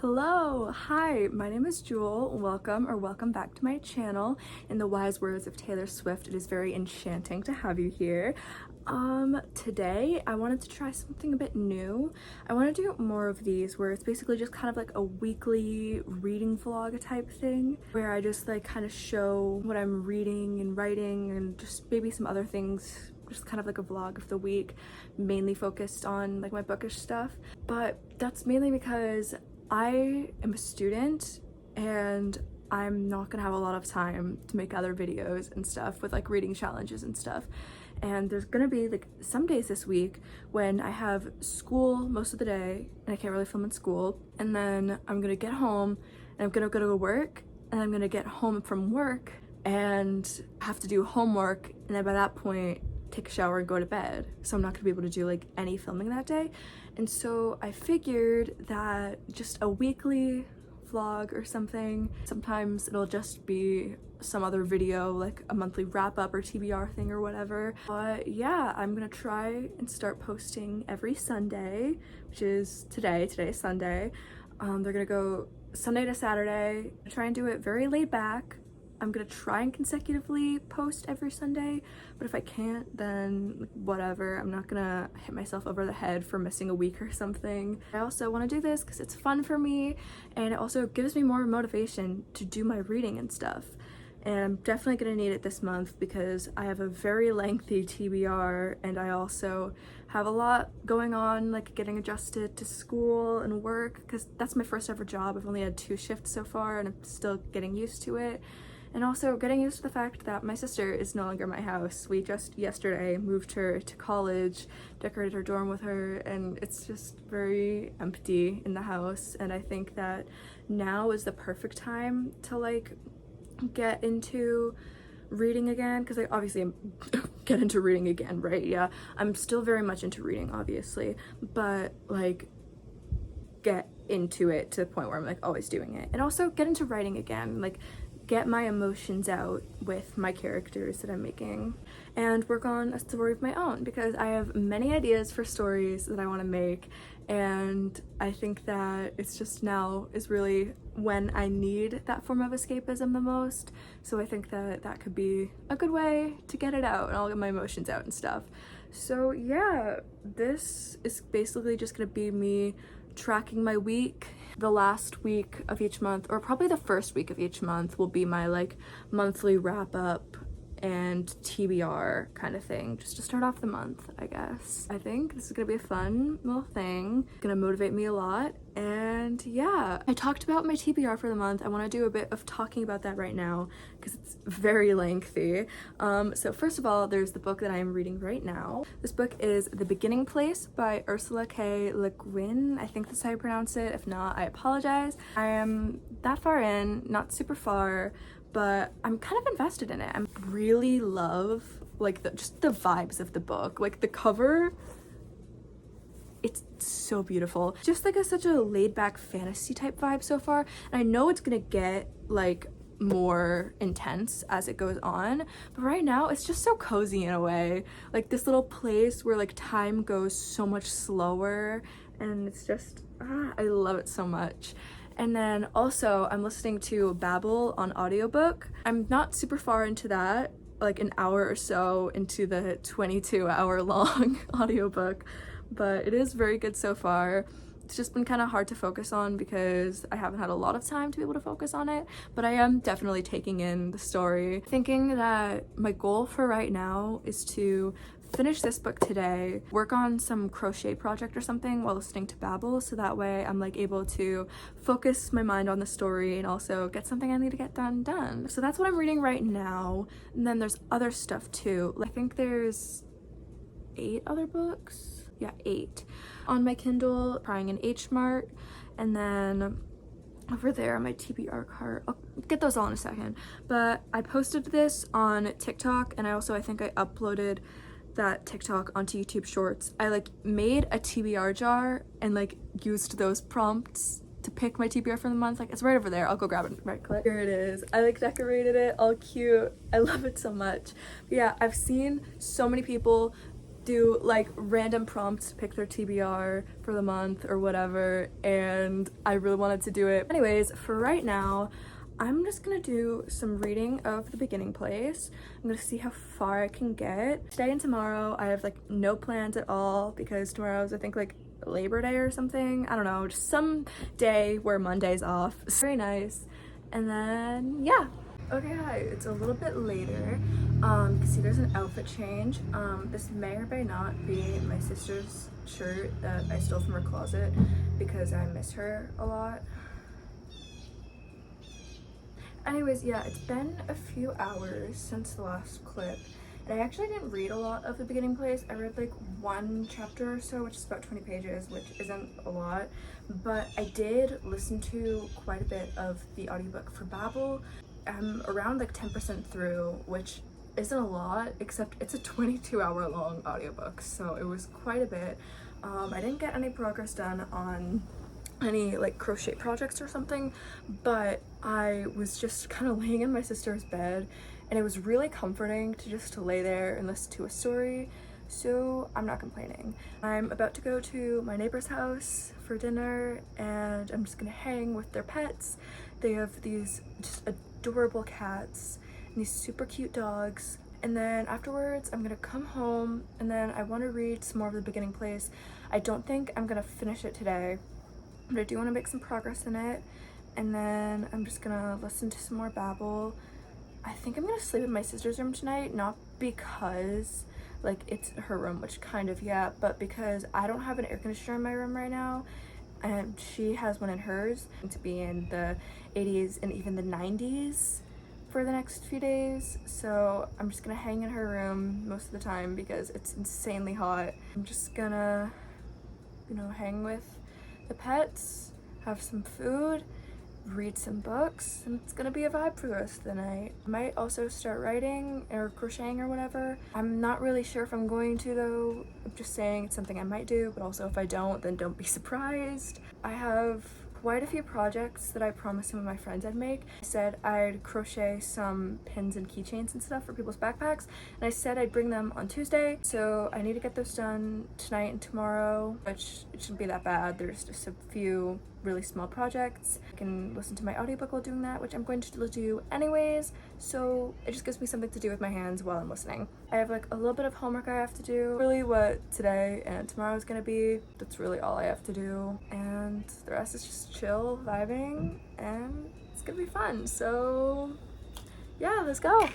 Hello, hi, my name is Jewel. Welcome back to my channel. In the wise words of Taylor Swift, it is very enchanting to have you here. Today I wanted to try something a bit new. I want to do more of these where it's basically just kind of like a weekly reading vlog type thing where I just like kind of show what I'm reading and writing and just maybe some other things, just kind of like a vlog of the week, mainly focused on like my bookish stuff. But that's mainly because I am a student and I'm not gonna have a lot of time to make other videos and stuff with like reading challenges and stuff. And there's gonna be like some days this week when I have school most of the day and I can't really film in school. And then I'm gonna get home and I'm gonna go to work and I'm gonna get home from work and have to do homework. And then by that point, take a shower and go to bed. So I'm not gonna be able to do like any filming that day. And so I figured that just a weekly vlog or something, sometimes it'll just be some other video, like a monthly wrap up or TBR thing or whatever. But yeah, I'm gonna try and start posting every Sunday, which is today is Sunday. They're gonna go Sunday to Saturday. Try and do it very laid back. I'm gonna try and consecutively post every Sunday, but if I can't, then whatever. I'm not gonna hit myself over the head for missing a week or something. I also want to do this because it's fun for me and it also gives me more motivation to do my reading and stuff. And I'm definitely gonna need it this month because I have a very lengthy TBR and I also have a lot going on, like getting adjusted to school and work because that's my first ever job. I've only had 2 shifts so far and I'm still getting used to it. And also getting used to the fact that my sister is no longer in my house. We just yesterday moved her to college, decorated her dorm with her, and it's just very empty in the house. And I think that now is the perfect time to like get into reading again, because I obviously get into reading again, right? Yeah, I'm still very much into reading, obviously, but like get into it to the point where I'm like always doing it. And also get into writing again, like get my emotions out with my characters that I'm making and work on a story of my own because I have many ideas for stories that I want to make, and I think that it's just now is really when I need that form of escapism the most. So I think that that could be a good way to get it out and I'll get my emotions out and stuff. So yeah, this is basically just gonna be me tracking my week. The last week of each month, or probably the first week of each month, will be my like monthly wrap up and TBR kind of thing, just to start off the month, I guess. I think this is gonna be a fun little thing, gonna motivate me a lot. And yeah, I talked about my TBR for the month. I want to do a bit of talking about that right now because it's very lengthy. So first of all, there's the book that I am reading right now. This book is The Beginning Place by Ursula K. Le Guin. I think that's how you pronounce it. If not, I apologize. I am that far in, not super far, but I'm kind of invested in it. I really love like just the vibes of the book, like the cover. It's so beautiful, just like such a laid-back fantasy type vibe so far, and I know it's gonna get like more intense as it goes on, but right now it's just so cozy in a way, like this little place where like time goes so much slower, and it's just I love it so much. And then also I'm listening to Babel on audiobook. I'm not super far into that, like an hour or so into the 22-hour long audiobook, but it is very good so far. It's just been kind of hard to focus on because I haven't had a lot of time to be able to focus on it, but I am definitely taking in the story. Thinking that my goal for right now is to finish this book today, work on some crochet project or something while listening to Babel, so that way I'm like able to focus my mind on the story and also get something I need to get done. So that's what I'm reading right now. And then there's other stuff too. I think there's 8 other books. Yeah, 8 on my Kindle, trying an H Mart, and then over there on my TBR cart. I'll get those all in a second. But I posted this on TikTok, and I think I uploaded that TikTok onto YouTube Shorts. I like made a TBR jar and like used those prompts to pick my TBR for the month. Like it's right over there. I'll go grab it, right click. Here it is. I like decorated it all cute. I love it so much. But yeah, I've seen so many people do like random prompts to pick their TBR for the month or whatever, and I really wanted to do it. Anyways, for right now, I'm just gonna do some reading of The Beginning Place. I'm gonna see how far I can get. Today and tomorrow, I have like no plans at all because tomorrow's I think like Labor Day or something. I don't know, just some day where Monday's off. It's very nice. And then, yeah. Okay, hi, it's a little bit later. You can see there's an outfit change. This may or may not be my sister's shirt that I stole from her closet because I miss her a lot. Anyways, yeah, it's been a few hours since the last clip, and I actually didn't read a lot of The Beginning Place. I read like one chapter or so, which is about 20 pages, which isn't a lot, but I did listen to quite a bit of the audiobook for Babel. I'm around like 10% through, which isn't a lot, except it's a 22-hour long audiobook, so it was quite a bit. I didn't get any progress done on any like crochet projects or something, but I was just kind of laying in my sister's bed, and it was really comforting to just lay there and listen to a story, so I'm not complaining. I'm about to go to my neighbor's house for dinner, and I'm just gonna hang with their pets. They have these just adorable cats and these super cute dogs, and then afterwards I'm gonna come home, and then I want to read some more of The Beginning Place. I don't think I'm gonna finish it today, but I do want to make some progress in it, and then I'm just gonna listen to some more Babel. I think I'm gonna sleep in my sister's room tonight, not because like it's her room, which kind of, yeah, but because I don't have an air conditioner in my room right now, and she has one in hers, to be in the 80s and even the 90s for the next few days. So I'm just gonna hang in her room most of the time because it's insanely hot. I'm just gonna, you know, hang with the pets, have some food, read some books, and it's gonna be a vibe for the rest of the night. I might also start writing or crocheting or whatever. I'm not really sure if I'm going to though. I'm just saying it's something I might do, but also if I don't, then don't be surprised. I have quite a few projects that I promised some of my friends I'd make. I said I'd crochet some pins and keychains and stuff for people's backpacks, and I said I'd bring them on Tuesday, so I need to get those done tonight and tomorrow, which it shouldn't be that bad. There's just a few really small projects. I can listen to my audiobook while doing that, which I'm going to do anyways, so it just gives me something to do with my hands while I'm listening. I have like a little bit of homework I have to do. Really what today and tomorrow is gonna be. That's really all I have to do, and the rest is just chill, vibing, and it's gonna be fun. So yeah, let's go.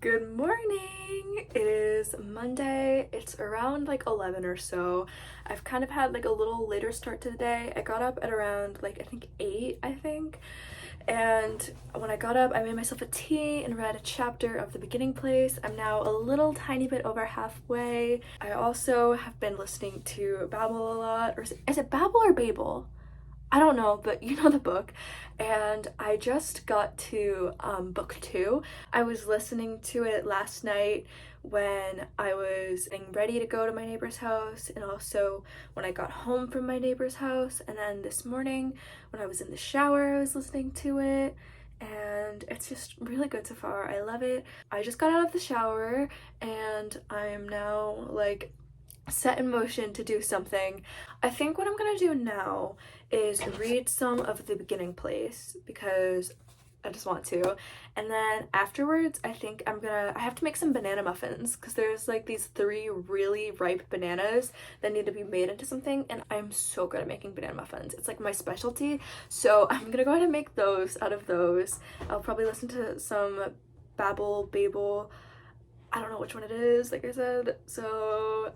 Good morning! It is Monday. It's around like 11 or so. I've kind of had like a little later start to the day. I got up at around like I think 8, and when I got up I made myself a tea and read a chapter of The Beginning Place. I'm now a little tiny bit over halfway. I also have been listening to Babel a lot, or is it Babel or Babel? I don't know, but you know the book. And I just got to book 2. I was listening to it last night when I was getting ready to go to my neighbor's house, and also when I got home from my neighbor's house, and then this morning when I was in the shower I was listening to it, and it's just really good so far. I love it. I just got out of the shower and I am now like set in motion to do something. I think what I'm gonna do now is read some of The Beginning Place because I just want to, and then afterwards I think I have to make some banana muffins because there's like these 3 really ripe bananas that need to be made into something, and I'm so good at making banana muffins. It's like my specialty, so I'm gonna go ahead and make those out of those. I'll probably listen to some Babel, I don't know which one it is, like I said. So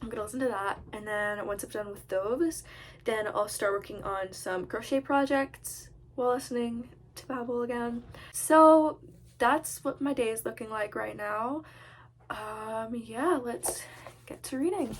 I'm gonna listen to that, and then once I'm done with those, then I'll start working on some crochet projects while listening to Babel again. So that's what my day is looking like right now. Yeah, let's get to reading.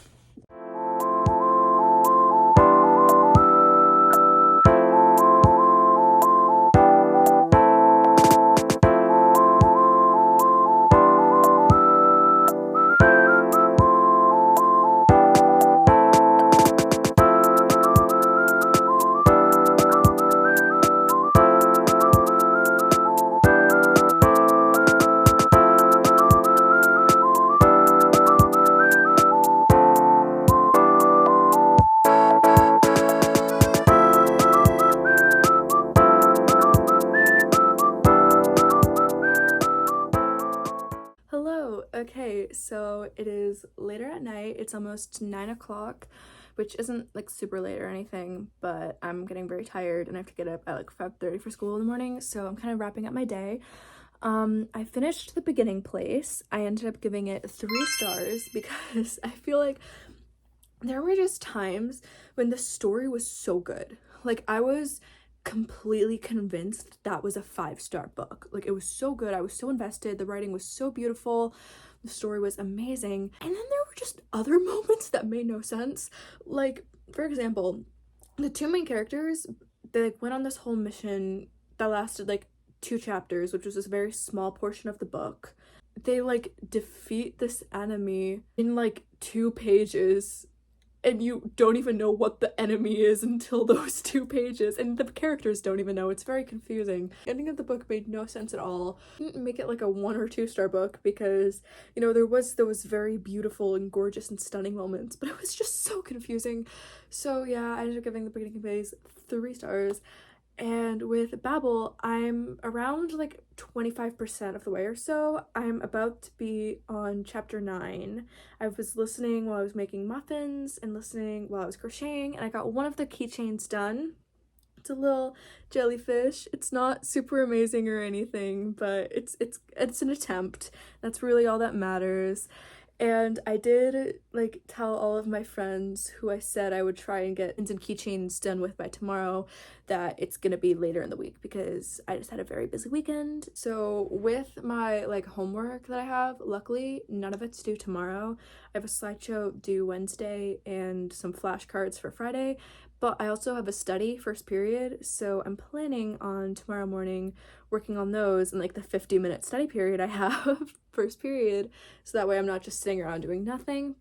Hello. Okay, so it is later at night. It's almost 9 o'clock, which isn't like super late or anything, but I'm getting very tired and I have to get up at like 5:30 for school in the morning, so I'm kind of wrapping up my day. I finished The Beginning Place. I ended up giving it 3 stars because I feel like there were just times when the story was so good. Like, I was completely convinced that was a 5-star book. Like, it was so good. I was so invested. The writing was so beautiful. The story was amazing. And then there were just other moments that made no sense. Like, for example, the 2 main characters, they like went on this whole mission that lasted like 2 chapters, which was this very small portion of the book. They like defeat this enemy in like 2 pages, and you don't even know what the enemy is until those 2 pages, and the characters don't even know. It's very confusing. The ending of the book made no sense at all. Didn't make it like a 1 or 2 star book because, you know, there was those very beautiful and gorgeous and stunning moments, but it was just so confusing. So yeah, I ended up giving The Beginning Phase 3 stars. And with Babel, I'm around like 25% of the way or so. I'm about to be on chapter 9. I was listening while I was making muffins and listening while I was crocheting, and I got one of the keychains done. It's a little jellyfish. It's not super amazing or anything, but it's an attempt. That's really all that matters. And I did like tell all of my friends who I said I would try and get pins and keychains done with by tomorrow that it's gonna be later in the week because I just had a very busy weekend. So with my like homework that I have, luckily none of it's due tomorrow. I have a slideshow due Wednesday and some flashcards for Friday, but I also have a study first period, so I'm planning on tomorrow morning working on those in like the 50-minute study period I have first period, so that way I'm not just sitting around doing nothing.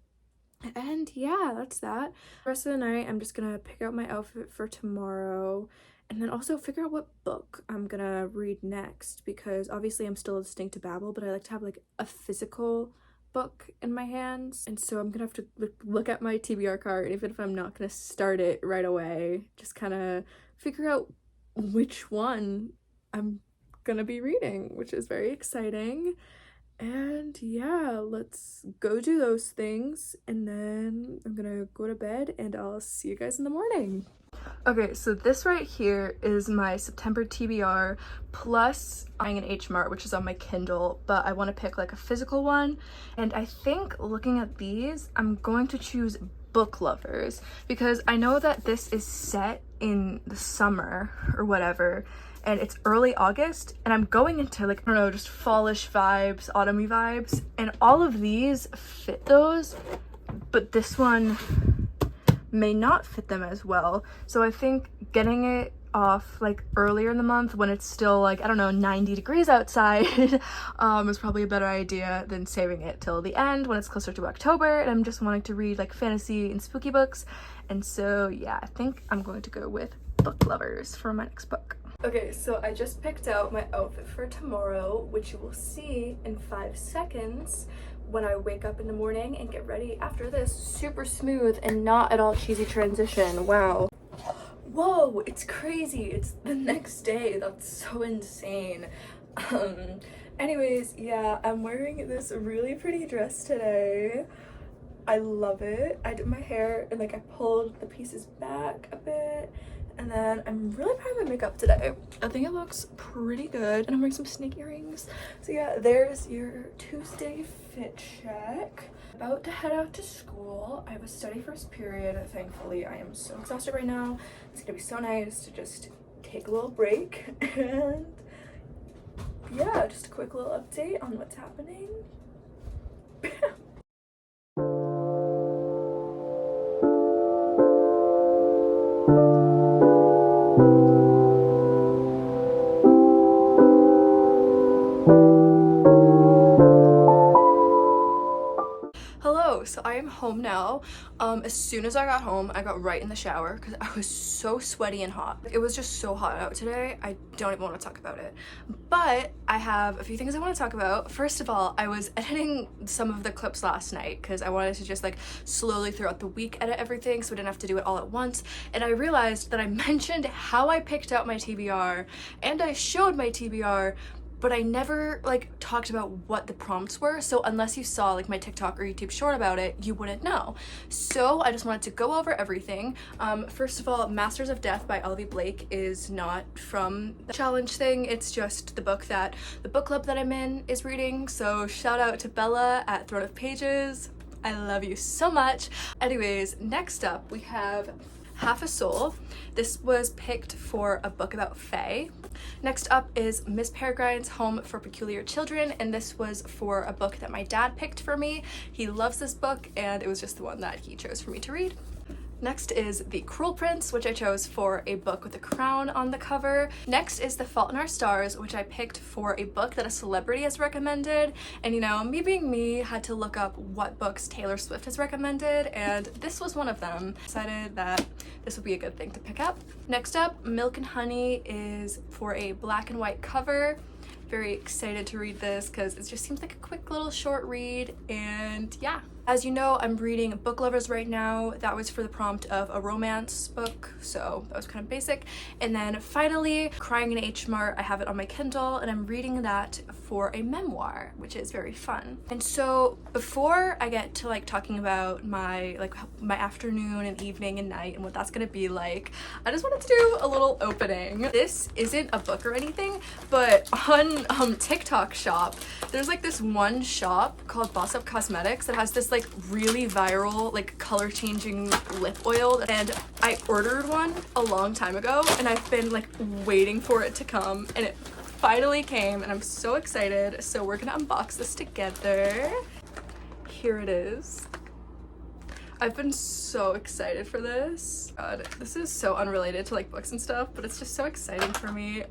And yeah, that's that. The rest of the night I'm just gonna pick out my outfit for tomorrow and then also figure out what book I'm gonna read next, because obviously I'm still listening to Babel, but I like to have like a physical book in my hands, and so I'm gonna have to look at my TBR card, even if I'm not gonna start it right away, just kind of figure out which one I'm gonna be reading, which is very exciting. And yeah, let's go do those things, and then I'm gonna go to bed and I'll see you guys in the morning. Okay, so this right here is my September TBR plus buying an H Mart, which is on my Kindle, but I want to pick like a physical one. And I think looking at these, I'm going to choose Book Lovers because I know that this is set in the summer or whatever, and it's early August, and I'm going into like, I don't know, just fallish vibes, autumny vibes, and all of these fit those, but this one may not fit them as well. So I think getting it off like earlier in the month when it's still like, I don't know, 90 degrees outside is probably a better idea than saving it till the end when it's closer to October and I'm just wanting to read like fantasy and spooky books. And so yeah, I think I'm going to go with Book Lovers for my next book. Okay, so I just picked out my outfit for tomorrow, which you will see in 5 seconds when I wake up in the morning and get ready after this super smooth and not at all cheesy transition. Wow. Whoa, it's crazy. It's the next day. That's so insane. Anyways, yeah, I'm wearing this really pretty dress today. I love it. I did my hair and like I pulled the pieces back a bit And then I'm really proud of my makeup today. I think it looks pretty good. And I'm wearing some snake earrings. So yeah, there's your Tuesday fit check. About to head out to school. I have a study first period. Thankfully, I am so exhausted right now. It's gonna be so nice to just take a little break. And yeah, just a quick little update on what's happening. Hello, so I am home now. As soon as I got home, I got right in the shower because I was so sweaty and hot. It was just so hot out today. I don't even want to talk about it. But I have a few things I want to talk about. First of all, I was editing some of the clips last night because I wanted to just like slowly throughout the week edit everything so I didn't have to do it all at once. And I realized that I mentioned how I picked out my TBR and I showed my TBR, but I never like talked about what the prompts were. So unless you saw like my TikTok or YouTube short about it, you wouldn't know. So I just wanted to go over everything. First of all, Masters of Death by Olivia Blake is not from the challenge thing. It's just the book that the book club that I'm in is reading. So shout out to Bella at Throne of Pages. I love you so much. Anyways, next up we have Half a Soul. This was picked for a book about Fae. Next up is Miss Peregrine's Home for Peculiar Children, and this was for a book that my dad picked for me. He loves this book and it was just the one that he chose for me to read. Next is The Cruel Prince, which I chose for a book with a crown on the cover. Next is The Fault in Our Stars, which I picked for a book that a celebrity has recommended. And you know, me being me, had to look up what books Taylor Swift has recommended, and this was one of them. Decided that this would be a good thing to pick up. Next up, Milk and Honey is for a black and white cover. Very excited to read this because it just seems like a quick little short read, and yeah. As you know, I'm reading Book Lovers right now. That was for the prompt of a romance book, so that was kind of basic. And then finally, Crying in H Mart. I have it on my Kindle and I'm reading that for a memoir, which is very fun. And so before I get to like talking about my afternoon and evening and night and what that's gonna be like, I just wanted to do a little opening. This isn't a book or anything, but on TikTok shop, there's like this one shop called Boss Up Cosmetics that has this like really viral like color changing lip oil, and I ordered one a long time ago and I've been like waiting for it to come, and it finally came and I'm so excited. So we're gonna unbox this together. Here it is. I've been so excited for this. God, this is so unrelated to like books and stuff, but it's just so exciting for me.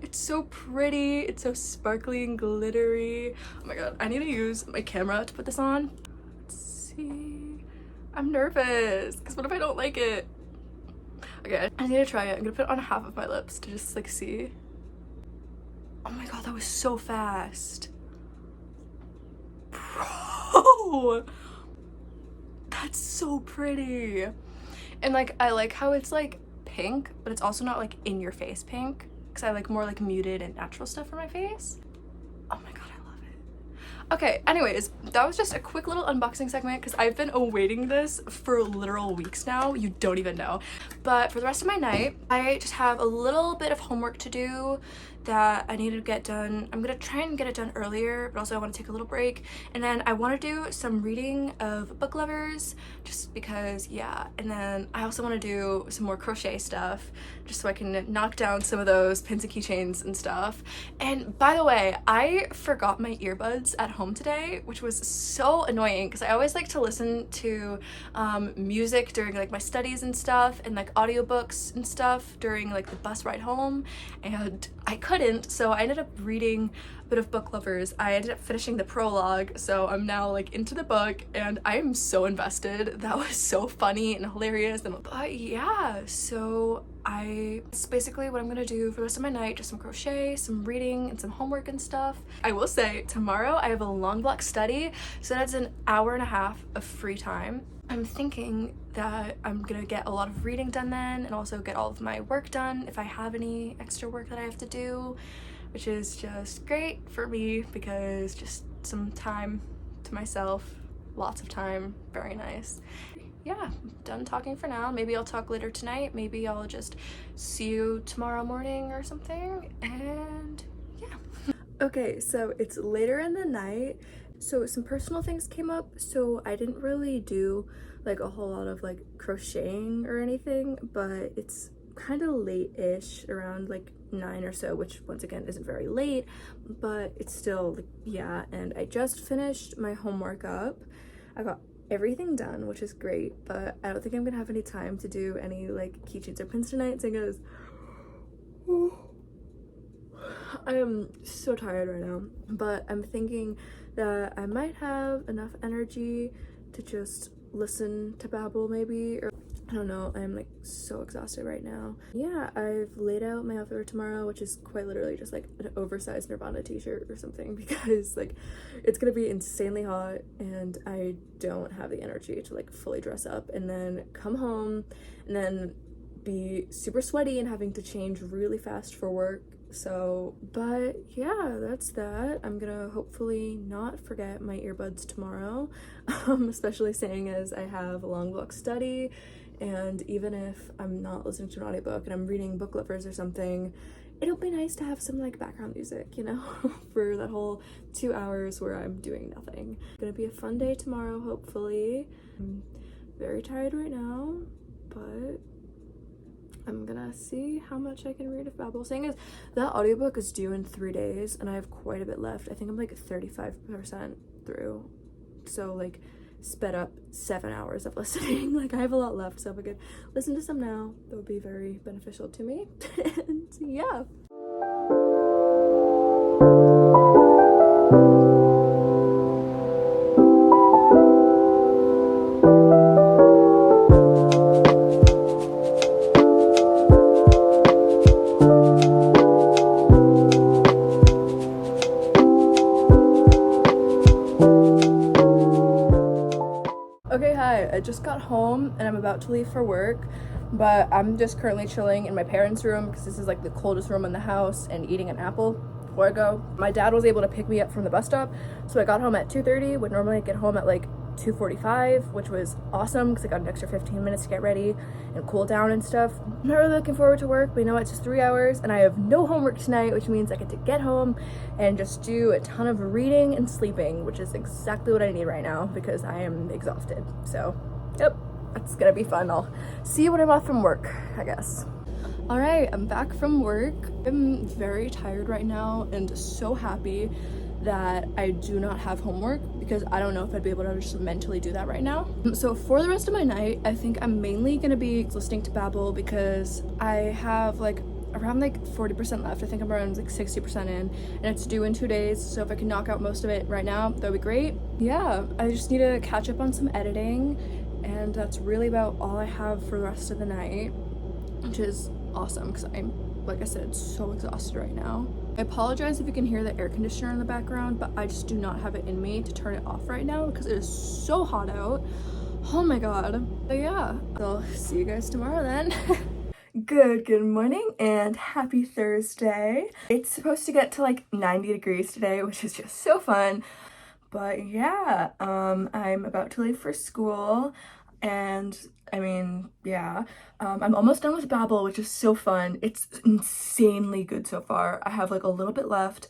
It's so pretty. It's so sparkly and glittery. Oh my god, I need to use my camera to put this on. Let's see. I'm nervous because what if I don't like it? Okay, I need to try it. I'm gonna put it on half of my lips to just like see. Oh my god, that was so fast. Bro! That's so pretty. And like I like how it's like pink, but it's also not like in your face pink, because I like more like muted and natural stuff for my face. Oh my god, I love it. Okay, anyways, that was just a quick little unboxing segment because I've been awaiting this for literal weeks now. You don't even know. But for the rest of my night, I just have a little bit of homework to do that I need to get done. I'm gonna try and get it done earlier, but also I want to take a little break. And then I want to do some reading of Book Lovers just because, yeah. And then I also want to do some more crochet stuff just so I can knock down some of those pins and keychains and stuff. And by the way, I forgot my earbuds at home today, which was so annoying because I always like to listen to music during like my studies and stuff, and like audiobooks and stuff during like the bus ride home, and I couldn't, so I ended up reading a bit of Book Lovers. I ended up finishing the prologue, so I'm now like into the book and I'm so invested. That was so funny and hilarious. And yeah, so it's basically what I'm gonna do for the rest of my night. Just some crochet, some reading, and some homework and stuff. I will say tomorrow I have a long block study, so that's an hour and a half of free time. I'm thinking that I'm gonna get a lot of reading done then, and also get all of my work done if I have any extra work that I have to do, which is just great for me because just some time to myself, lots of time, very nice. yeah, done talking for now. Maybe I'll talk later tonight. Maybe I'll just see you tomorrow morning or something. And yeah. Okay, so it's later in the night. So some personal things came up. So I didn't really do like a whole lot of like crocheting or anything, but it's kind of late-ish, around like 9 or so, which once again isn't very late, but it's still like, yeah. And I just finished my homework up. I got everything done, which is great, but I don't think I'm gonna have any time to do any like keychains or pins tonight because I am so tired right now. But I'm thinking that I might have enough energy to just listen to babble maybe, or I don't know. I'm like so exhausted right now. Yeah, I've laid out my outfit for tomorrow, which is quite literally just like an oversized Nirvana t-shirt or something, because like it's gonna be insanely hot and I don't have the energy to like fully dress up and then come home and then be super sweaty and having to change really fast for work. So, but yeah, that's that. I'm gonna hopefully not forget my earbuds tomorrow, especially seeing as I have a long book study. And even if I'm not listening to an audiobook and I'm reading Book Lovers or something, it'll be nice to have some like background music, you know, for that whole 2 hours where I'm doing nothing. It's gonna be a fun day tomorrow, hopefully. I'm very tired right now, but I'm gonna see how much I can read of babble. Saying is, that audiobook is due in 3 days and I have quite a bit left. I think I'm like 35% through. So like sped up 7 hours of listening. Like I have a lot left, so if I could listen to some now, that would be very beneficial to me. And yeah. Okay, hi, I just got home and I'm about to leave for work, but I'm just currently chilling in my parents' room because this is like the coldest room in the house, and eating an apple before I go. My dad was able to pick me up from the bus stop, so I got home at 2:30, would normally get home at like 2:45, which was awesome because I got an extra 15 minutes to get ready and cool down and stuff. I'm not really looking forward to work, but you know what, it's just 3 hours and I have no homework tonight, which means I get to get home and just do a ton of reading and sleeping, which is exactly what I need right now because I am exhausted. So yep, that's gonna be fun. I'll see you when I'm off from work, I guess. All right, I'm back from work. I'm very tired right now and so happy that I do not have homework because I don't know if I'd be able to just mentally do that right now. So for the rest of my night, I think I'm mainly gonna be listening to babble because I have like around like 40% left. I think I'm around like 60% in and it's due in 2 days. So if I can knock out most of it right now, that'd be great. Yeah, I just need to catch up on some editing and that's really about all I have for the rest of the night, which is awesome because I'm, like I said, so exhausted right now. I apologize if you can hear the air conditioner in the background, but I just do not have it in me to turn it off right now because it is so hot out. Oh my god. But yeah, I'll see you guys tomorrow then. Good morning and happy Thursday. It's supposed to get to like 90 degrees today, which is just so fun. But yeah, I'm about to leave for school. And I mean, yeah, I'm almost done with babble, which is so fun. It's insanely good so far. I have like a little bit left.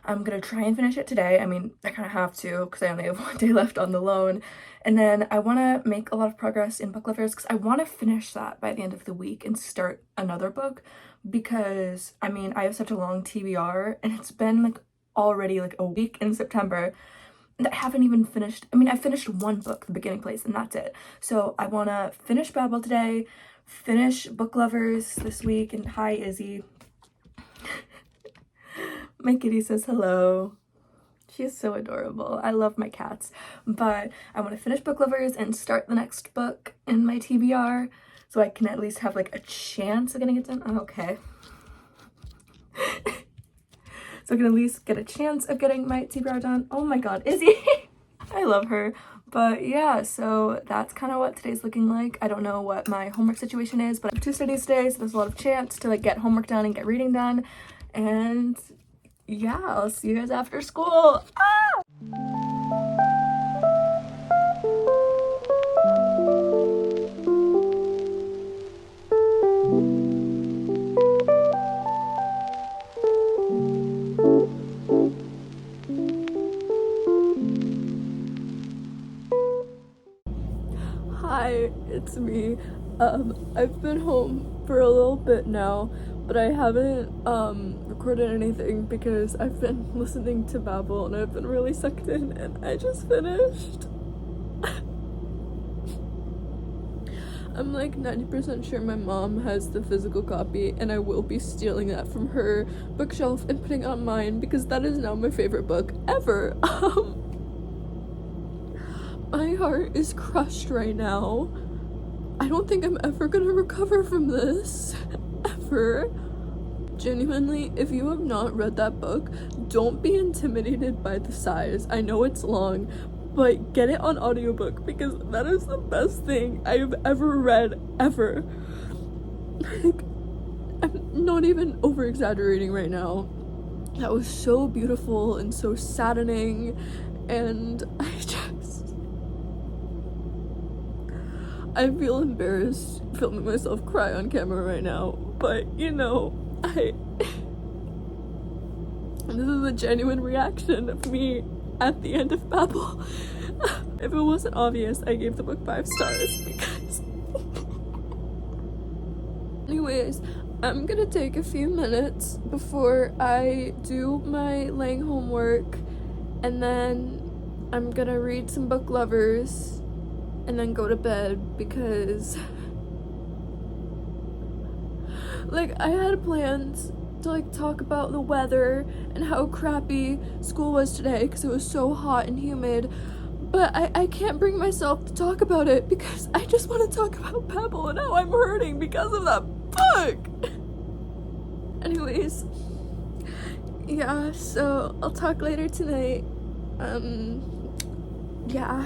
I'm gonna try and finish it today. I mean, I kind of have to because I only have 1 day left on the loan. And then I want to make a lot of progress in Book Lovers because I want to finish that by the end of the week and start another book because, I mean, I have such a long TBR and it's been like already like a week in September. I haven't even finished. I mean, I finished 1 book, The Beginning Place, and that's it. So I want to finish babble today, finish Book Lovers this week, and hi, Izzy. My kitty says hello. She is so adorable. I love my cats. But I want to finish Book Lovers and start the next book in my TBR so I can at least have like a chance of getting it done. Oh, okay. So I can at least get a chance of getting my TBR done. Oh my god, Izzy! I love her. But yeah, so that's kind of what today's looking like. I don't know what my homework situation is, but I have 2 studies today, so there's a lot of chance to like get homework done and get reading done. And yeah, I'll see you guys after school. Ah! it's me. I've been home for a little bit now, but I haven't recorded anything because I've been listening to Babel and I've been really sucked in, and I just finished. I'm like 90% sure my mom has the physical copy, and I will be stealing that from her bookshelf and putting it on mine because that is now my favorite book ever. My heart is crushed right now. I don't think I'm ever gonna recover from this. Ever. Genuinely, if you have not read that book, don't be intimidated by the size. I know it's long, but get it on audiobook because that is the best thing I've ever read, ever. Like, I'm not even over exaggerating right now. That was so beautiful and so saddening, and I feel embarrassed filming myself cry on camera right now, but you know, this is a genuine reaction of me at the end of Babel. If it wasn't obvious, I gave the book 5 stars because anyways, I'm gonna take a few minutes before I do my laying homework, and then I'm gonna read some book lovers and then go to bed because like I had plans to like talk about the weather and how crappy school was today because it was so hot and humid, but I can't bring myself to talk about it because I just want to talk about Babel and how I'm hurting because of that book. Anyways, yeah, so I'll talk later tonight. Yeah.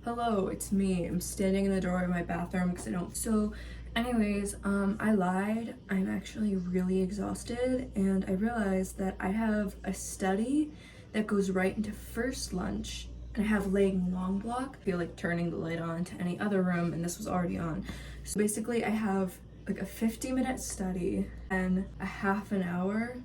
Hello, it's me. I'm standing in the doorway of my bathroom because I don't. So, anyways, I lied. I'm actually really exhausted, and I realized that I have a study that goes right into first lunch, and I have laying long block. I feel like turning the light on to any other room, and this was already on. So basically, I have like a 50-minute study and a half an hour,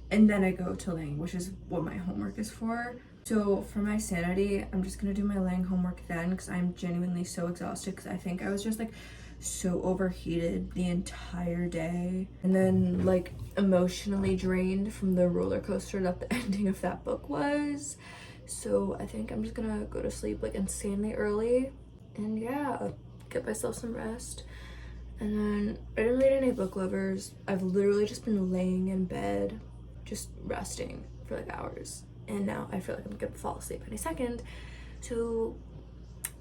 and then I go to laying, which is what my homework is for. So for my sanity, I'm just gonna do my laying homework then because I'm genuinely so exhausted because I think I was just like so overheated the entire day and then like emotionally drained from the roller coaster that the ending of that book was. So I think I'm just gonna go to sleep like insanely early and yeah, get myself some rest. And then I didn't read any book lovers. I've literally just been laying in bed just resting for like hours. And now I feel like I'm gonna fall asleep any second. So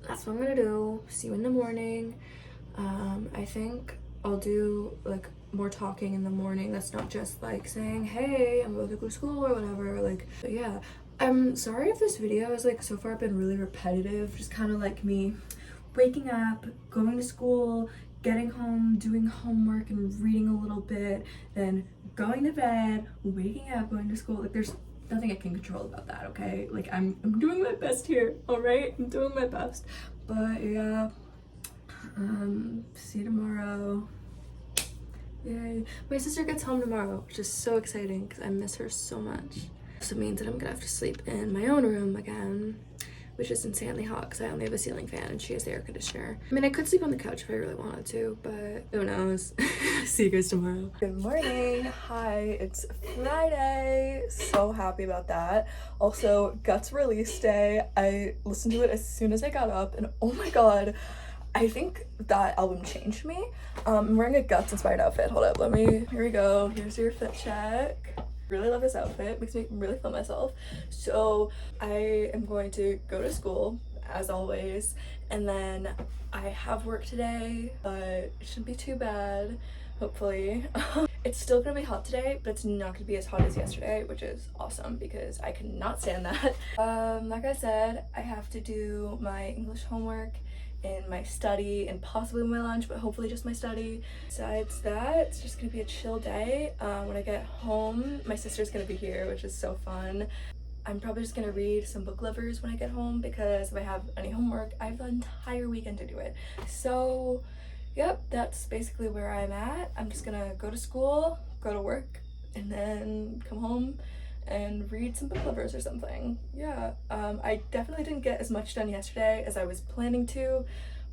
that's what I'm gonna do. See you in the morning. I think I'll do like more talking in the morning. That's not just like saying, hey, I'm going to go to school or whatever. Like, but yeah. I'm sorry if this video is like so far been really repetitive. Just kind of like me waking up, going to school, getting home, doing homework and reading a little bit, then going to bed, waking up, going to school. Like there's nothing I can control about that, okay? Like I'm doing my best here, all right? I'm doing my best. But yeah, see you tomorrow. Yay. My sister gets home tomorrow, which is so exciting because I miss her so much. So it means that I'm gonna have to sleep in my own room again, which is insanely hot because I only have a ceiling fan and she has the air conditioner. I mean, I could sleep on the couch if I really wanted to, but who knows. See you guys tomorrow. Good morning. Hi, it's Friday. So happy about that. Also, Guts release day. I listened to it as soon as I got up and oh my god, I think that album changed me. I'm wearing a Guts inspired outfit. Hold up, here we go. Here's your fit check. Really love this outfit, makes me really feel myself. So I am going to go to school as always, and then I have work today, but it shouldn't be too bad, hopefully. It's still gonna be hot today, but it's not gonna be as hot as yesterday, which is awesome because I cannot stand that. Like I said, I have to do my English homework in my study and possibly my lunch, but hopefully just my study. Besides that, it's just gonna be a chill day. When I get home, my sister's gonna be here, which is so fun. I'm probably just gonna read some book lovers when I get home because if I have any homework, I have the entire weekend to do it. So yep, that's basically where I'm at. I'm just gonna go to school, go to work, and then come home and read some book lovers or something. Yeah, I definitely didn't get as much done yesterday as I was planning to,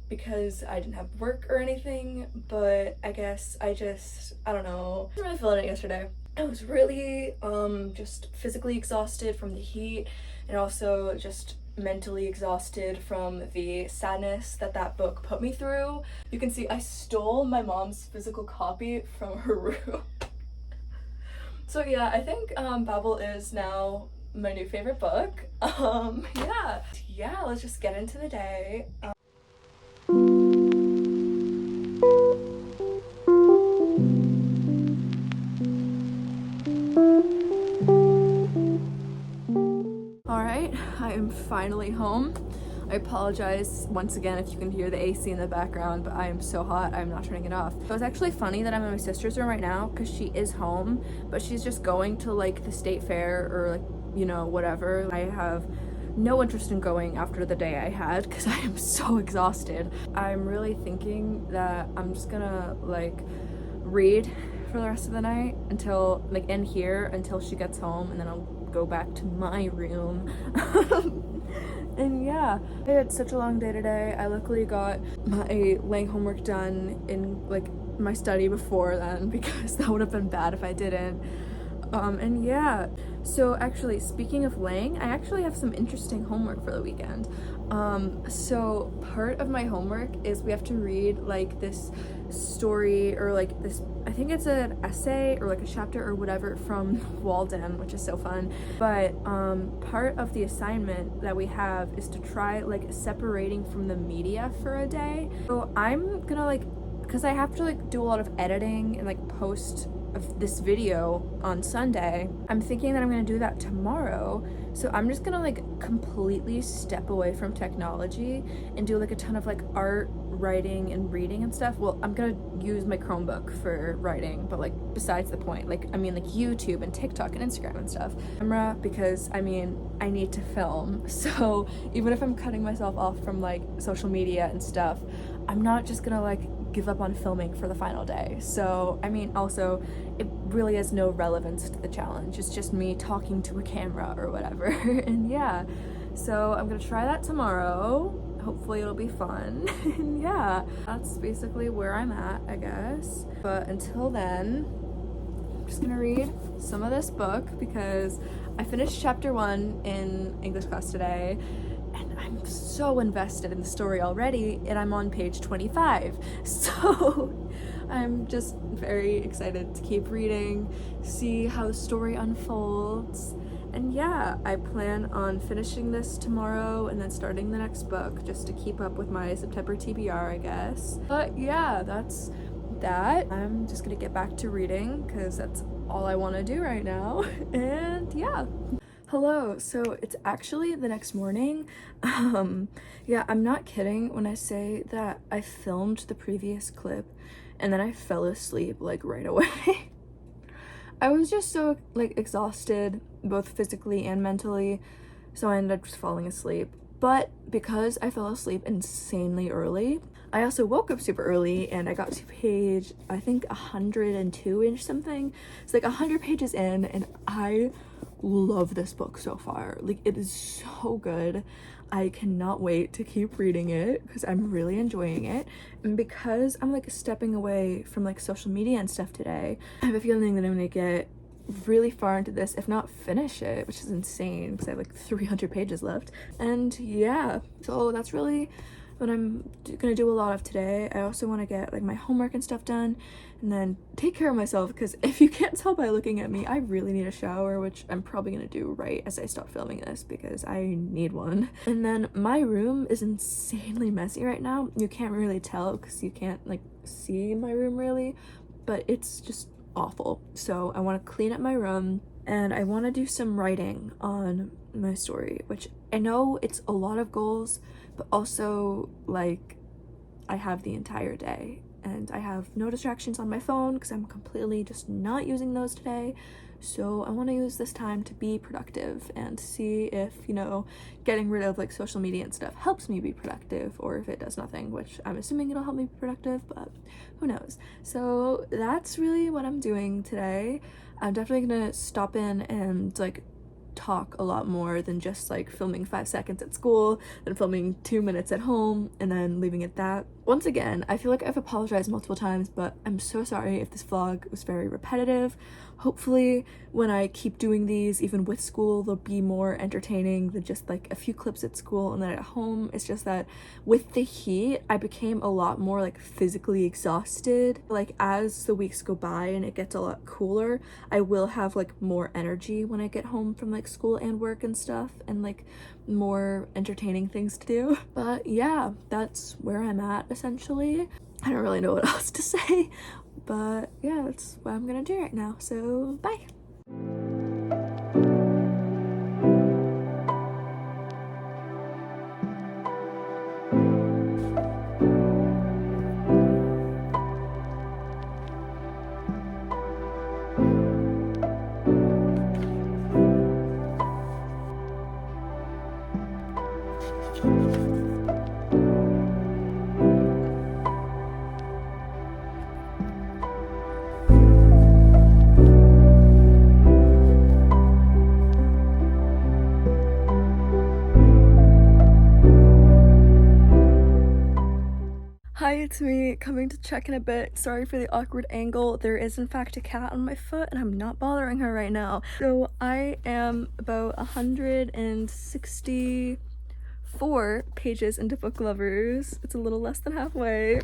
because I didn't have work or anything, but I guess I don't know. I wasn't really feeling it yesterday. I was really just physically exhausted from the heat, and also just mentally exhausted from the sadness that book put me through. You can see I stole my mom's physical copy from her room. So yeah, I think Babel is now my new favorite book. Yeah, let's just get into the day. Alright, I am finally home. I apologize once again if you can hear the AC in the background, but I am so hot, I'm not turning it off. It was actually funny that I'm in my sister's room right now because she is home, but she's just going to like the state fair or like, you know, whatever. I have no interest in going after the day I had because I am so exhausted. I'm really thinking that I'm just gonna like read for the rest of the night until like in here until she gets home, and then I'll go back to my room. And yeah, I had such a long day today. I luckily got my laying homework done in like my study before then because that would have been bad if I didn't. And yeah, so actually speaking of laying, I actually have some interesting homework for the weekend. So part of my homework is we have to read like this story or like this, I think it's an essay or like a chapter or whatever from Walden, which is so fun. But part of the assignment that we have is to try like separating from the media for a day. So I'm gonna like, because I have to like do a lot of editing and like post of this video on Sunday, I'm thinking that I'm gonna do that tomorrow. So I'm just gonna like completely step away from technology and do like a ton of like art, writing, and reading and stuff. Well, I'm gonna use my Chromebook for writing, but like besides the point, like I mean like YouTube and TikTok and Instagram and stuff. Camera, because I mean I need to film, so even if I'm cutting myself off from like social media and stuff, I'm not just gonna like give up on filming for the final day. So I mean, also it really has no relevance to the challenge. It's just me talking to a camera or whatever. And yeah, so I'm gonna try that tomorrow. Hopefully it'll be fun. And yeah, that's basically where I'm at, I guess. But until then, I'm just gonna read some of this book because I finished chapter 1 in English class today, and I'm so invested in the story already, and I'm on page 25. So I'm just very excited to keep reading, see how the story unfolds. And yeah, I plan on finishing this tomorrow and then starting the next book just to keep up with my September TBR, I guess. But yeah, that's that. I'm just gonna get back to reading because that's all I want to do right now. And yeah. Hello, so it's actually the next morning. Yeah, I'm not kidding when I say that I filmed the previous clip and then I fell asleep like right away. I was just so like exhausted, both physically and mentally, so I ended up just falling asleep. But because I fell asleep insanely early, I also woke up super early and I got to page, I think 102-ish something. It's like 100 pages in, and I love this book so far. Like, it is so good. I cannot wait to keep reading it because I'm really enjoying it. And because I'm like stepping away from like social media and stuff today, I have a feeling that I'm gonna get really far into this, if not finish it, which is insane because I have like 300 pages left. And yeah, so that's really what I'm gonna do a lot of today. I also want to get like my homework and stuff done and then take care of myself, because if you can't tell by looking at me, I really need a shower, which I'm probably gonna do right as I start filming this because I need one. And then my room is insanely messy right now. You can't really tell because you can't like see my room really, but it's just awful. So I want to clean up my room and I want to do some writing on my story, which I know it's a lot of goals, but also like I have the entire day and I have no distractions on my phone because I'm completely just not using those today. So I want to use this time to be productive and see if, you know, getting rid of like social media and stuff helps me be productive, or if it does nothing, which I'm assuming it'll help me be productive, but who knows. So that's really what I'm doing today. I'm definitely gonna stop in and like talk a lot more than just like filming 5 seconds at school, then filming 2 minutes at home, and then leaving it that. Once again, I feel like I've apologized multiple times, but I'm so sorry if this vlog was very repetitive. Hopefully when I keep doing these, even with school, they'll be more entertaining than just like a few clips at school and then at home. It's just that with the heat, I became a lot more like physically exhausted. Like as the weeks go by and it gets a lot cooler, I will have like more energy when I get home from like school and work and stuff, and like more entertaining things to do. But yeah, that's where I'm at essentially. I don't really know what else to say, but yeah, that's what I'm gonna do right now. So bye. Hi, it's me coming to check in a bit. Sorry for the awkward angle. There is in fact a cat on my foot and I'm not bothering her right now. So I am about 164 pages into Book Lovers. It's a little less than halfway.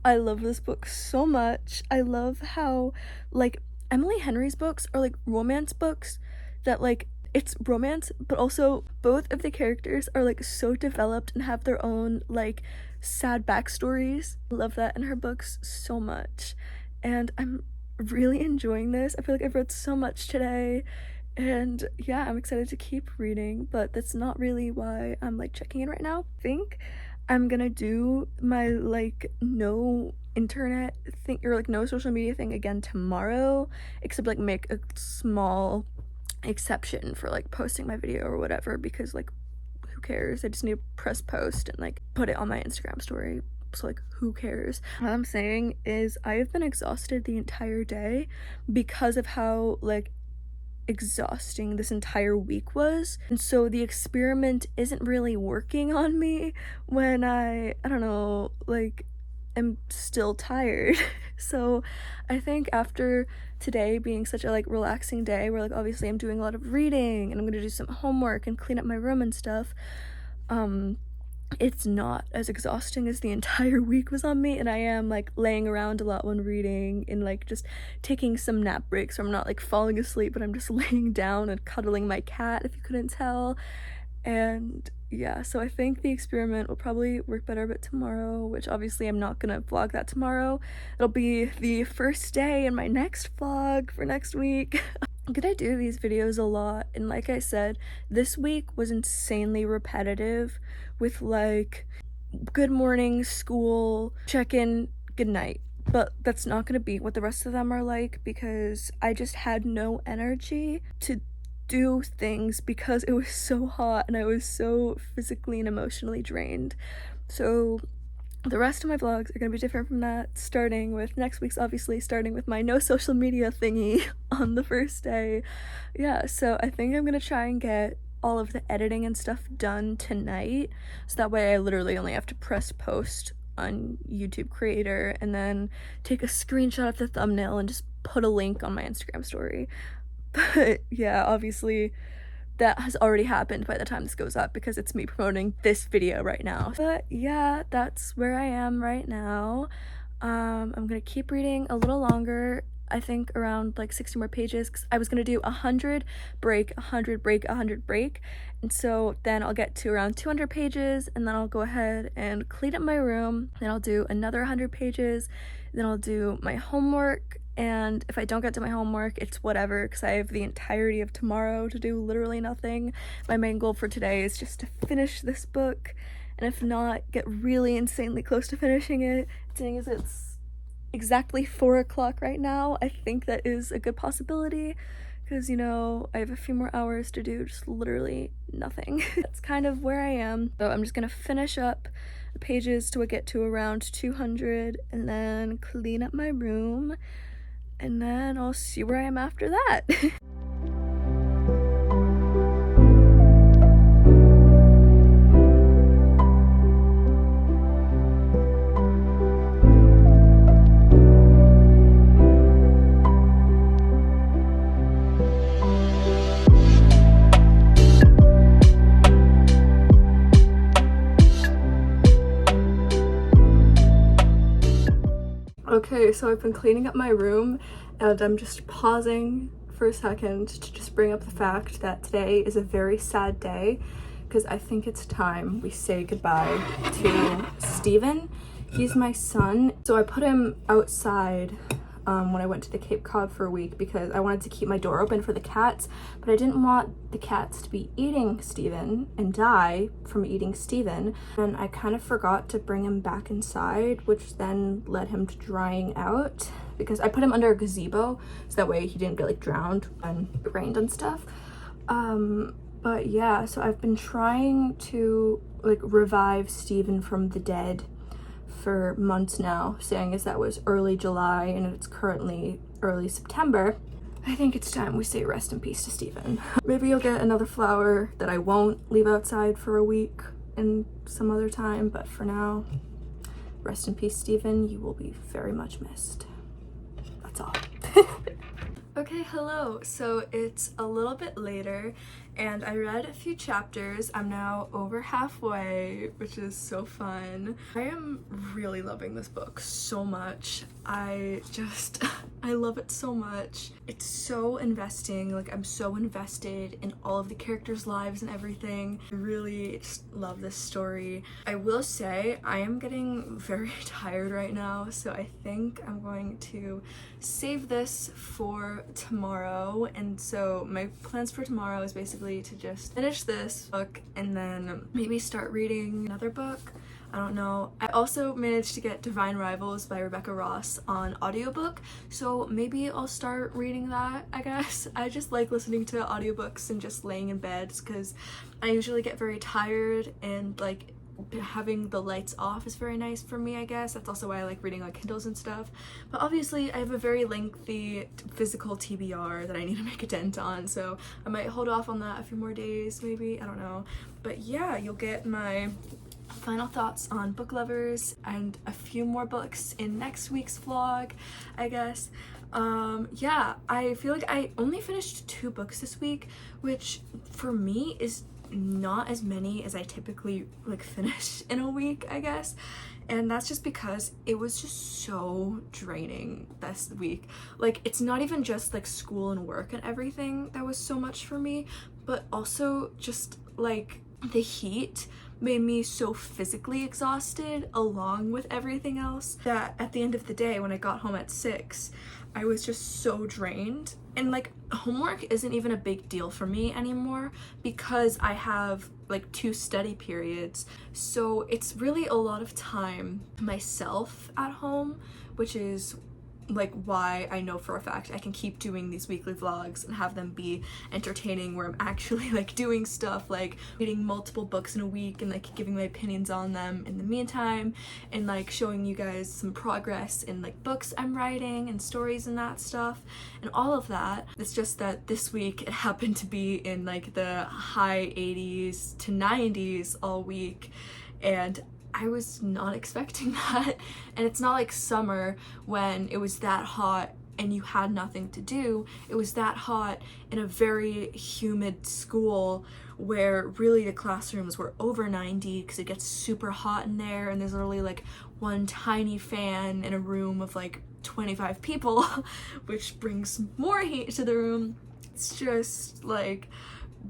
I love this book so much. I love how like Emily Henry's books are like romance books that like it's romance, but also both of the characters are like so developed and have their own like sad backstories. I love that in her books so much, and I'm really enjoying this. I feel like I've read so much today, and yeah, I'm excited to keep reading, but that's not really why I'm like checking in right now. I think I'm gonna do my like no internet thing or like no social media thing again tomorrow, except like make a small exception for like posting my video or whatever, because like who cares? I just need to press post and like put it on my Instagram story, so like who cares? What I'm saying is I have been exhausted the entire day because of how like exhausting this entire week was, and so the experiment isn't really working on me when I don't know, like I'm still tired. So I think after today being such a like relaxing day where like obviously I'm doing a lot of reading and I'm gonna do some homework and clean up my room and stuff, it's not as exhausting as the entire week was on me, and I am like laying around a lot when reading and like just taking some nap breaks where I'm not like falling asleep, but I'm just laying down and cuddling my cat, if you couldn't tell. And yeah, so I think the experiment will probably work better but tomorrow, which obviously I'm not gonna vlog that tomorrow. It'll be the first day in my next vlog for next week. I'm gonna do these videos a lot, and like I said, this week was insanely repetitive with like good morning, school, check-in, good night. But that's not gonna be what the rest of them are like, because I just had no energy to do things because it was so hot and I was so physically and emotionally drained. So the rest of my vlogs are going to be different from that, starting with next week's obviously starting with my no social media thingy on the first day. Yeah, so I think I'm going to try and get all of the editing and stuff done tonight, so that way I literally only have to press post on YouTube Creator and then take a screenshot of the thumbnail and just put a link on my Instagram story. But yeah, obviously that has already happened by the time this goes up because it's me promoting this video right now. But yeah, that's where I am right now. I'm gonna keep reading a little longer. I think around like 60 more pages, because I was gonna do 100 break, 100 break, 100 break, and so then I'll get to around 200 pages and then I'll go ahead and clean up my room, then I'll do another 100 pages, then I'll do my homework. And if I don't get to my homework, it's whatever, because I have the entirety of tomorrow to do literally nothing. My main goal for today is just to finish this book, and if not, get really insanely close to finishing it. Seeing as it's exactly 4 o'clock right now, I think that is a good possibility, because, you know, I have a few more hours to do just literally nothing. That's kind of where I am. So I'm just gonna finish up the pages till I get to around 200, and then clean up my room, and then I'll see where I am after that. Okay, so I've been cleaning up my room and I'm just pausing for a second to just bring up the fact that today is a very sad day because I think it's time we say goodbye to Steven. He's my son. So I put him outside when I went to the Cape Cod for a week because I wanted to keep my door open for the cats, but I didn't want the cats to be eating Steven and die from eating Steven. And I kind of forgot to bring him back inside, which then led him to drying out because I put him under a gazebo so that way he didn't get like drowned when it rained and stuff. But yeah, so I've been trying to like revive Steven from the dead for months now, saying as that was early July and it's currently early September. I think it's time we say rest in peace to Steven. Maybe you'll get another flower that I won't leave outside for a week in some other time, but for now, rest in peace, Steven. You will be very much missed. That's all. Okay, hello. So it's a little bit later and I read a few chapters. I'm now over halfway, which is so fun. I am really loving this book so much. I love it so much. It's so investing. Like, I'm so invested in all of the characters' lives and everything. I really just love this story. I will say I am getting very tired right now, so I think I'm going to save this for tomorrow. And so my plans for tomorrow is basically to just finish this book and then maybe start reading another book. I don't know. I also managed to get Divine Rivals by Rebecca Ross on audiobook, so maybe I'll start reading that, I guess. I just like listening to audiobooks and just laying in bed because I usually get very tired and like having the lights off is very nice for me, I guess. That's also why I like reading on Kindles and stuff. But obviously I have a very lengthy physical TBR that I need to make a dent on, so I might hold off on that a few more days maybe, I don't know. But yeah, you'll get my final thoughts on Book Lovers and a few more books in next week's vlog, I guess. Yeah, I feel like I only finished 2 books this week, which for me is not as many as I typically like finish in a week, I guess. And that's just because it was just so draining this week. Like, it's not even just like school and work and everything that was so much for me, but also just like the heat made me so physically exhausted along with everything else that at the end of the day when I got home at 6, I was just so drained. And like, homework isn't even a big deal for me anymore because I have like 2 study periods, so it's really a lot of time myself at home, which is like why I know for a fact I can keep doing these weekly vlogs and have them be entertaining, where I'm actually like doing stuff like reading multiple books in a week and like giving my opinions on them in the meantime, and like showing you guys some progress in like books I'm writing and stories and that stuff and all of that. It's just that this week it happened to be in like the high 80s to 90s all week, and I was not expecting that. And it's not like summer when it was that hot and you had nothing to do. It was that hot in a very humid school where really the classrooms were over 90 because it gets super hot in there, and there's literally like one tiny fan in a room of like 25 people, which brings more heat to the room. It's just like,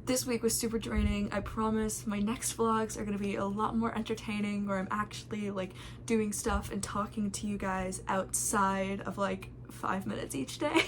this week was super draining. I promise my next vlogs are gonna be a lot more entertaining, where I'm actually like doing stuff and talking to you guys outside of like 5 minutes each day.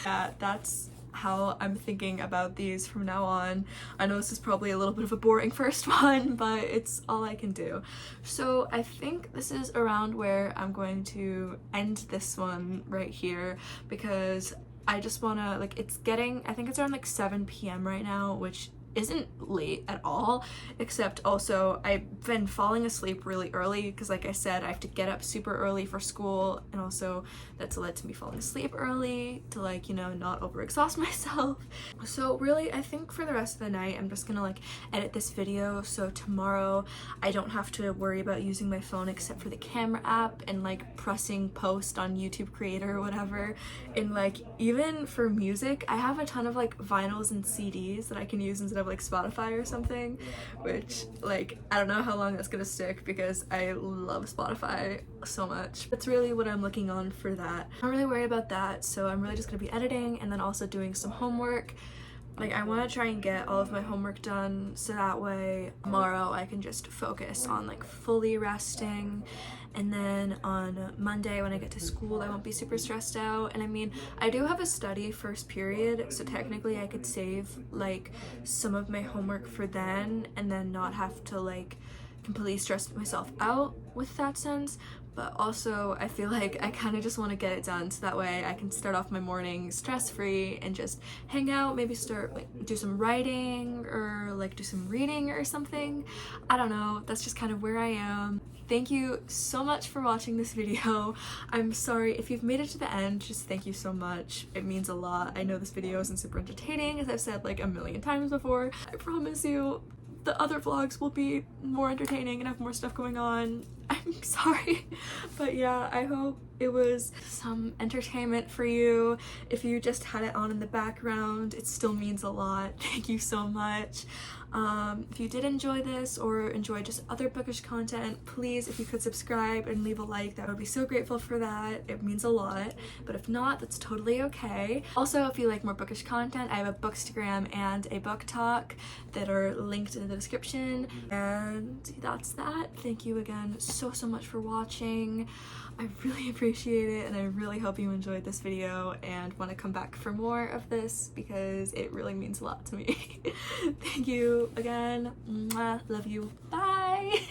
Yeah, that's how I'm thinking about these from now on. I know this is probably a little bit of a boring first one, but it's all I can do. So I think this is around where I'm going to end this one right here, because I just wanna, like, it's getting, I think it's around like 7 p.m. right now, which isn't late at all, except also I've been falling asleep really early because, like I said, I have to get up super early for school, and also that's led to me falling asleep early to, like, you know, not overexhaust myself. So really, I think for the rest of the night I'm just gonna like edit this video so tomorrow I don't have to worry about using my phone except for the camera app and like pressing post on YouTube Creator or whatever. And like, even for music, I have a ton of like vinyls and CDs that I can use instead of like Spotify or something, which like I don't know how long that's gonna stick because I love Spotify so much. That's really what I'm looking on for that. I'm not really worried about that, so I'm really just gonna be editing and then also doing some homework. Like I want to try and get all of my homework done so that way tomorrow I can just focus on like fully resting, and then on Monday when I get to school I won't be super stressed out. And I mean, I do have a study first period, so technically I could save like some of my homework for then and then not have to like completely stress myself out with that sense. But also I feel like I kind of just want to get it done so that way I can start off my morning stress-free and just hang out, maybe start like do some writing or like do some reading or something. I don't know, that's just kind of where I am. Thank you so much for watching this video. I'm sorry if you've made it to the end, just thank you so much. It means a lot. I know this video isn't super entertaining, as I've said like a million times before. I promise you the other vlogs will be more entertaining and have more stuff going on. I'm sorry, but yeah, I hope it was some entertainment for you. If you just had it on in the background, it still means a lot. Thank you so much. If you did enjoy this or enjoy just other bookish content, please, if you could subscribe and leave a like, that would be so grateful for that. It means a lot. But if not, that's totally okay. Also, if you like more bookish content, I have a bookstagram and a book talk that are linked in the description. And that's that. Thank you again so much for watching. I really appreciate it, and I really hope you enjoyed this video and want to come back for more of this because it really means a lot to me. Thank you again. Mwah. Love you. Bye.